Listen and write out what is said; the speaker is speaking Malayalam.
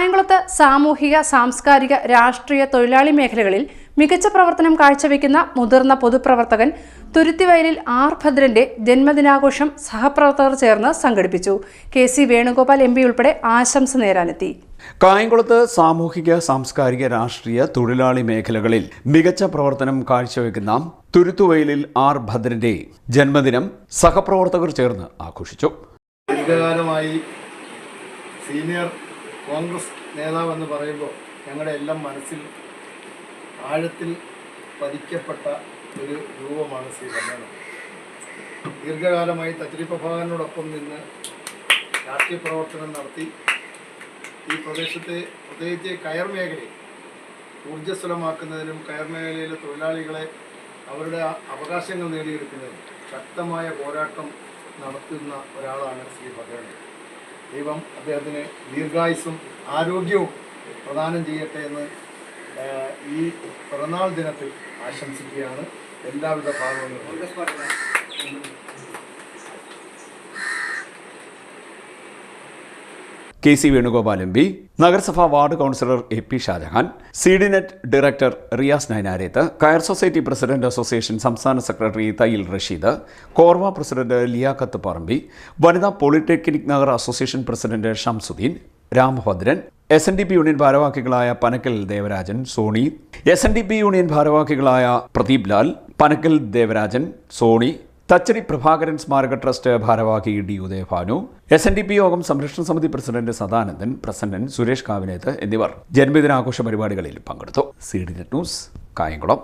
കായംകുളത്ത് സാമൂഹിക, സാംസ്കാരിക, രാഷ്ട്രീയ, തൊഴിലാളി മേഖലകളിൽ മികച്ച പ്രവർത്തനം കാഴ്ചവെക്കുന്ന മുതിർന്ന പൊതുപ്രവർത്തകൻ തുരുത്തിവയലിൽ ആർ ഭദ്രന്റെ ജന്മദിനാഘോഷം സഹപ്രവർത്തകർ ചേർന്ന് സംഘടിപ്പിച്ചു. കെ.സി. വേണുഗോപാൽ എം.പി. ഉൾപ്പെടെ ആശംസ നേരാനെത്തി. കായംകുളത്ത് സാമൂഹിക, സാംസ്കാരിക, രാഷ്ട്രീയ, തൊഴിലാളി മേഖലകളിൽ മികച്ച പ്രവർത്തനം കാഴ്ചവെക്കുന്ന തുരുത്തുവയലിൽ ആർ ഭദ്രന്റെ ജന്മദിനം സഹപ്രവർത്തകർ ചേർന്ന് ആഘോഷിച്ചു. ദീർഘകാലമായി സീനിയർ കോൺഗ്രസ് നേതാവെന്ന് പറയുമ്പോൾ ഞങ്ങളുടെ എല്ലാം മനസ്സിൽ ആഴത്തിൽ പതിക്കപ്പെട്ട ഒരു രൂപമാണ് ശ്രീ ഭദ്രൻ. ദീർഘകാലമായി തച്ചരി പ്രഭാകരനോടൊപ്പം നിന്ന് രാഷ്ട്രീയ പ്രവർത്തനം നടത്തി ഈ പ്രദേശത്തെ പ്രത്യേകിച്ച് കയർ മേഖലയെ ഊർജ്ജസ്വലമാക്കുന്നതിനും കയർ മേഖലയിലെ തൊഴിലാളികളെ അവരുടെ അവകാശങ്ങൾ നേടിയെടുക്കുന്നതിനും ശക്തമായ പോരാട്ടം നടത്തുന്ന ഒരാളാണ് ശ്രീ ഭദ്രൻ. ദൈവം അദ്ദേഹത്തിന് ദീർഘായുസ്സും ആരോഗ്യവും പ്രദാനം ചെയ്യട്ടെ എന്ന് ഈ പിറന്നാൾ ദിനത്തിൽ ആശംസിക്കുകയാണ്. എല്ലാവിധ ഭാഗങ്ങളും. കെ.സി. വേണുഗോപാൽ എം.പി, നഗരസഭാ ward councillor A P. Shajahan, CDNet director Riyas Nainareth, കയർ സൊസൈറ്റി പ്രസിഡന്റ് അസോസിയേഷൻ സംസ്ഥാന സെക്രട്ടറി തയ്യിൽ റഷീദ്, കോർവ പ്രസിഡന്റ് ലിയാഖത്ത് പറമ്പി, വനിതാ polytechnic Nagar association president Shamsuddin, Ramabhadran, SNDP union ഭാരവാഹികളായ പനക്കൽ ദേവരാജൻ, സോണി, SNDP യൂണിയൻ ഭാരവാഹികളായ പ്രദീപ് ലാൽ, പനക്കൽ ദേവരാജൻ, സോണി, തച്ചരി പ്രഭാകരൻ സ്മാരക ട്രസ്റ്റ് ഭാരവാഹി D. ഉദയഭാനു, SNDP യോഗം സംരക്ഷണ സമിതി പ്രസിഡന്റ് സദാനന്ദൻ, പ്രസന്നൻ, സുരേഷ് കാവിനേത്ത് എന്നിവർ ജന്മദിനാഘോഷ പരിപാടികളിൽ പങ്കെടുത്തു. CDNet news, Kayamkulam.